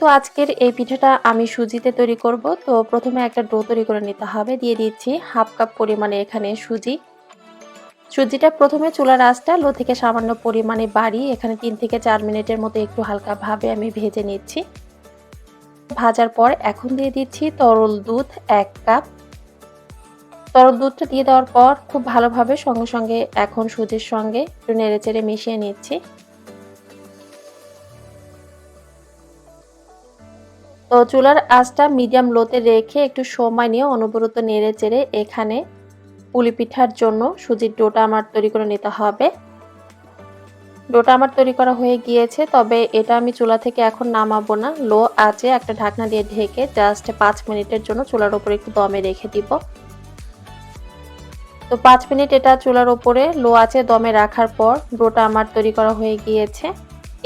যেহেতু আজকের এই পিঠাটা আমি সুজিতে তৈরি করব, তো প্রথমে একটা ডো তৈরি করে নিতে হবে। দিয়ে দিচ্ছি হাফ কাপ পরিমাণে এখানে সুজিটা প্রথমে চুলার আঁচটা লো থেকে সামান্য পরিমাণে বাড়িয়ে এখানে 3 থেকে 4 মিনিটের মতো একটু হালকা ভাবে আমি ভেজে নিচ্ছি। ভাজার পর এখন দিয়ে দিচ্ছি তরল দুধ 1 কাপ। তরল দুধটা দিয়ে দেওয়ার পর খুব ভালোভাবে সঙ্গে সঙ্গে এখন সুজির সঙ্গে একটু নেড়েচেড়ে মিশিয়ে নিচ্ছি। তো চুলার আঁচটা মিডিয়াম লোতে রেখে একটু সময় নিয়ে অনবরত নেড়েচেড়ে এখানে পুলি পিঠার জন্য সুজির ডোটা আমার তৈরি করে নিতে হবে। ডোটা আমার তৈরি করা হয়ে গিয়েছে, তবে এটা আমি চুলা থেকে এখন নামাবো না। লো আঁচে একটা ঢাকনা দিয়ে ঢেকে জাস্ট 5 মিনিটের জন্য চুলার উপরে একটু দমে রেখে দিব। তো 5 মিনিট এটা চুলার উপরে লো আঁচে দমে রাখার পর ডোটা আমার তৈরি করা হয়ে গিয়েছে।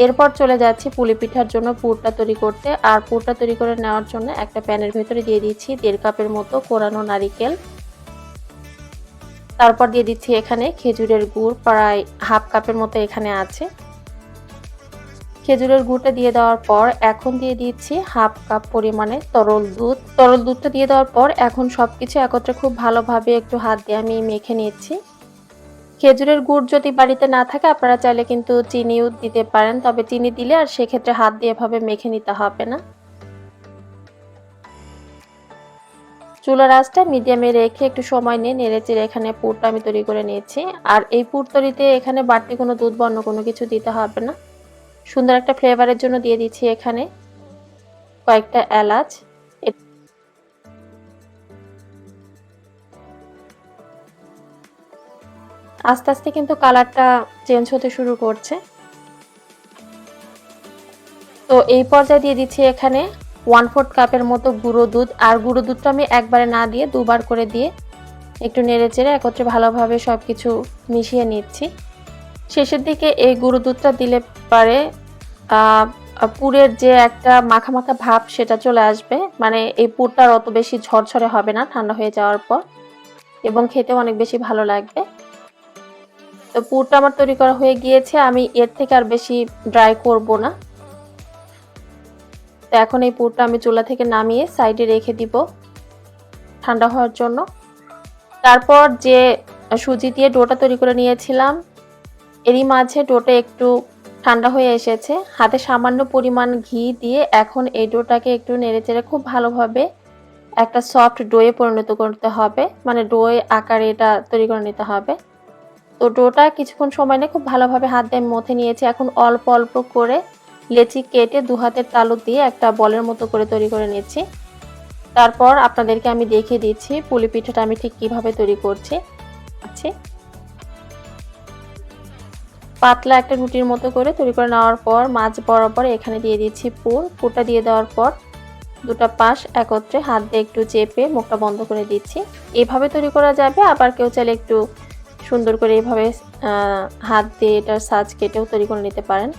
এরপর চলে যাচ্ছি পুলি পিঠার জন্য পুরটা তৈরি করতে। আর পুরটা তৈরি করে নেওয়ার জন্য একটা প্যানের ভেতরে দিয়ে দিচ্ছি 1.5 কাপের মতো কোরানো নারিকেল। তারপর দিয়ে দিচ্ছি এখানে খেজুরের গুড়, প্রায় হাফ কাপের মতো এখানে আছে। খেজুরের গুড়টা দিয়ে দেওয়ার পর এখন দিয়ে দিচ্ছি হাফ কাপ পরিমাণে তরল দুধ। তরল দুধটা দিয়ে দেওয়ার পর এখন সবকিছু একত্রে খুব ভালোভাবে একটু হাত দিয়ে আমি মেখে নিচ্ছি। খেজুরের গুড় যদি বাড়িতে না থাকে আপনারা চাইলে কিন্তু চিনিও দিতে পারেন, তবে চিনি দিলে আর সেক্ষেত্রে হাত দিয়ে এভাবে মেখে নিতে হবে না। চুলার আঁচটা মিডিয়ামে রেখে একটু সময় নিয়ে নেড়েচেড়ে এখানে পুরটা আমি তৈরি করে নিয়েছি। আর এই পুর তৈরিতে এখানে বাড়তি কোনো দুধ বা অন্য কোনো কিছু দিতে হবে না। সুন্দর একটা ফ্লেভারের জন্য দিয়ে দিচ্ছি এখানে কয়েকটা এলাচ। আস্তে আস্তে কিন্তু কালারটা চেঞ্জ হতে শুরু করছে। তো এই পর্যায়ে দিয়ে দিচ্ছি এখানে 1/4 কাপের মতো গুঁড়ো দুধ। আর গুঁড়ো দুধটা আমি একবারে না দিয়ে দুবার করে দিয়ে একটু নেড়েচেড়ে একত্রে ভালোভাবে সবকিছু মিশিয়ে নিচ্ছি। শেষের দিকে এই গুঁড়ো দুধটা দিলে পরে পুরের যে একটা মাখা মাখা ভাব সেটা চলে আসবে, মানে এই পুরটা অত বেশি ঝরঝরে হবে না ঠান্ডা হয়ে যাওয়ার পর, এবং খেতে অনেক বেশি ভালো লাগবে। তো পুরটা আমার তৈরি করা হয়ে গিয়েছে, আমি এর থেকে আর বেশি ড্রাই করব না। তো এখন এই পুরটা আমি চুলা থেকে নামিয়ে সাইডে রেখে দিব ঠান্ডা হওয়ার জন্য। তারপর যে সুজি দিয়ে ডোটা তৈরি করে নিয়েছিলাম, এরই মাঝে ডোটা একটু ঠান্ডা হয়ে এসেছে। হাতে সামান্য পরিমাণ ঘি দিয়ে এখন এই ডোটাকে একটু নেড়েচেড়ে খুব ভালোভাবে একটা সফট ডোয়ে পরিণত করতে হবে, মানে ডোয়ে আকারে এটা তৈরি করে নিতে হবে। তো ডোটা কিছুক্ষণ সময় নিয়ে খুব ভালোভাবে হাত দিয়ে মথে নিয়েছি। এখন অল্প অল্প করে লেচি কেটে 2 হাতের তালু দিয়ে একটা বলের মতো করে তৈরি করে নিচ্ছি। তারপর আপনাদেরকে আমি দেখিয়ে দিচ্ছি পুলি পিঠাটা আমি ঠিক কিভাবে তৈরি করছি। পাতলা একটা রুটির মতো করে তৈরি করে নেওয়ার পর মাঝ বরাবর এখানে দিয়ে দিচ্ছি পুরটা দিয়ে দেওয়ার পর দুটো পাশ একত্রে হাত দিয়ে একটু চেপে মুখটা বন্ধ করে দিচ্ছি। এভাবে তৈরি করা যাবে, আবার কেউ চাইলে একটু সুন্দর করে এইভাবে হাত দিয়ে এটার সাজ কেটেও তৈরি করে নিতে পারেন,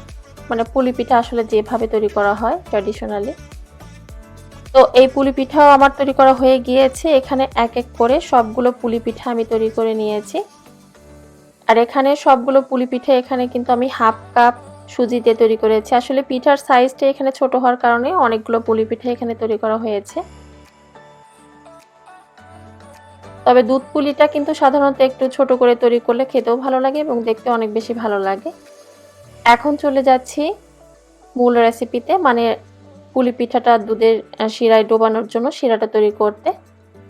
মানে পুলি পিঠা আসলে যেভাবে তৈরি করা হয় ট্র্যাডিশনালি। তো এই পুলি পিঠাও আমার তৈরি করা হয়ে গিয়েছে। এখানে এক এক করে সবগুলো পুলি পিঠা আমি তৈরি করে নিয়েছি। আর এখানে সবগুলো পুলি পিঠা এখানে কিন্তু আমি হাফ কাপ সুজি দিয়ে তৈরি করেছি। আসলে পিঠার সাইজটা এখানে ছোট হওয়ার কারণে অনেকগুলো পুলি পিঠা এখানে তৈরি করা হয়েছে। তবে দুধ পুলিটা কিন্তু সাধারণত একটু ছোট করে তৈরি করলে খেতেও ভালো লাগে এবং দেখতে অনেক বেশি ভালো লাগে। এখন চলে যাচ্ছি মূল রেসিপিতে, মানে পুলি পিঠাটা দুধের শিরায় ডোবানোর জন্য শিরাটা তৈরি করতে।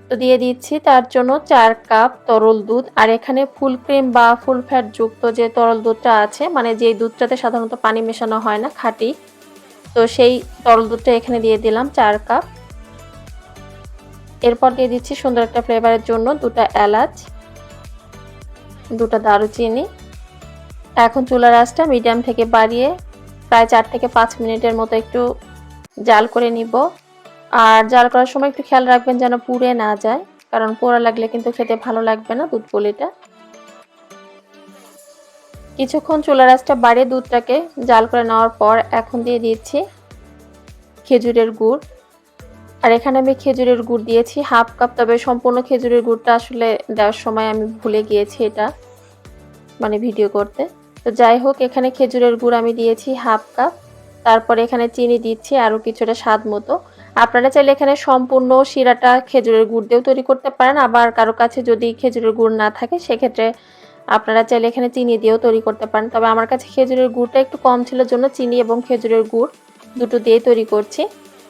তো দিয়ে দিচ্ছি তার জন্য 4 কাপ তরল দুধ। আর এখানে ফুল ক্রিম বা ফুল ফ্যাট যুক্ত যে তরল দুধটা আছে, মানে যেই দুধটাতে সাধারণত পানি মেশানো হয় না, খাঁটি, তো সেই তরল দুধটা এখানে দিয়ে দিলাম 4 কাপ। এরপর দিয়ে দিচ্ছি সুন্দর একটা ফ্লেভারের জন্য 2টা এলাচ, 2টা দারুচিনি। এখন চুলার আঁচটা মিডিয়াম থেকে বাড়িয়ে প্রায় 4 থেকে 5 মিনিটের মতো একটু জাল করে নিব। আর জাল করার সময় একটু খেয়াল রাখবেন যেন পুড়ে না যায়, কারণ পোড়া লাগলে কিন্তু খেতে ভালো লাগবে না দুধ পুলিটা। কিছুক্ষণ চুলার আঁচটা বাড়িয়ে দুধটাকে জাল করে নেওয়ার পর এখন দিয়ে দিচ্ছি খেজুরের গুড়। আর এখানে আমি খেজুরের গুড় দিয়েছি হাফ কাপ, তবে সম্পূর্ণ খেজুরের গুড়টা আসলে দেওয়ার সময় আমি ভুলে গিয়েছি এটা, মানে ভিডিও করতে। তো যাই হোক, এখানে খেজুরের গুড় আমি দিয়েছি হাফ কাপ। তারপরে এখানে চিনি দিচ্ছি আরও কিছুটা স্বাদ মতো। আপনারা চাইলে এখানে সম্পূর্ণ শিরাটা খেজুরের গুড় দিয়েও তৈরি করতে পারেন, আবার কারো কাছে যদি খেজুরের গুড় না থাকে সেক্ষেত্রে আপনারা চাইলে এখানে চিনি দিয়েও তৈরি করতে পারেন। তবে আমার কাছে খেজুরের গুড়টা একটু কম ছিল জন্য চিনি এবং খেজুরের গুড় দুটো দিয়ে তৈরি করছি।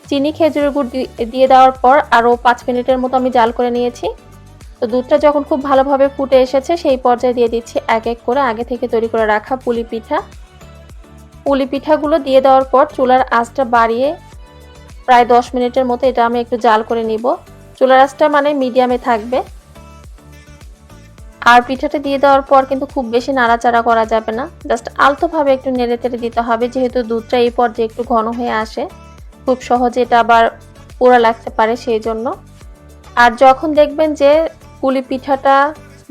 চিনি খেজুরের গুড় দিয়ে দেওয়ার পর আরও 5 মিনিটের মতো আমি জাল করে নিয়েছি। তো দুধটা যখন খুব ভালোভাবে ফুটে এসেছে সেই পর্যায়ে দিয়ে দিচ্ছি এক এক করে আগে থেকে তৈরি করে রাখা পুলি পিঠা। পুলি পিঠাগুলো দিয়ে দেওয়ার পর চুলার আঁচটা বাড়িয়ে প্রায় 10 মিনিটের মতো এটা আমি একটু জাল করে নিব। চুলার আঁচটা মানে মিডিয়ামে থাকবে। আর পিঠাটা দিয়ে দেওয়ার পর কিন্তু খুব বেশি নাড়াচাড়া করা যাবে না, জাস্ট আলতোভাবে একটু নেড়েচেড়ে দিতে হবে, যেহেতু দুধটা এই পর্যায়ে একটু ঘন হয়ে আসে, খুব সহজে এটা আবার পোড়া লাগতে পারে সেই জন্য। আর যখন দেখবেন যে পুলি পিঠাটা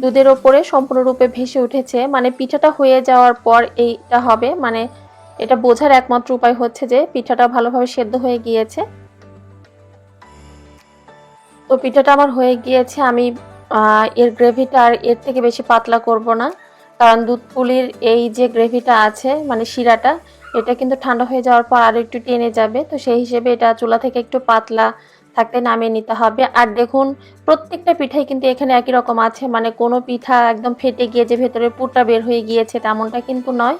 দুধের ওপরে সম্পূর্ণরূপে ভেসে উঠেছে, মানে পিঠাটা হয়ে যাওয়ার পর এইটা হবে, মানে এটা বোঝার একমাত্র উপায় হচ্ছে যে পিঠাটা ভালোভাবে সেদ্ধ হয়ে গিয়েছে। তো পিঠাটা আমার হয়ে গিয়েছে। আমি এর গ্রেভিটা আর এর থেকে বেশি পাতলা করব না, কারণ দুধ পুলির এই যে গ্রেভিটা আছে মানে শিরাটা, এটা কিন্তু ঠান্ডা হয়ে যাওয়ার পর আরও একটু টেনে যাবে। তো সেই হিসেবে এটা চুলা থেকে একটু পাতলা থাকতে নামিয়ে নিতে হবে। আর দেখুন প্রত্যেকটা পিঠাই কিন্তু এখানে একই রকম আছে, মানে কোনো পিঠা একদম ফেটে গিয়ে যে ভেতরে পুরটা বের হয়ে গিয়েছে তেমনটা কিন্তু নয়।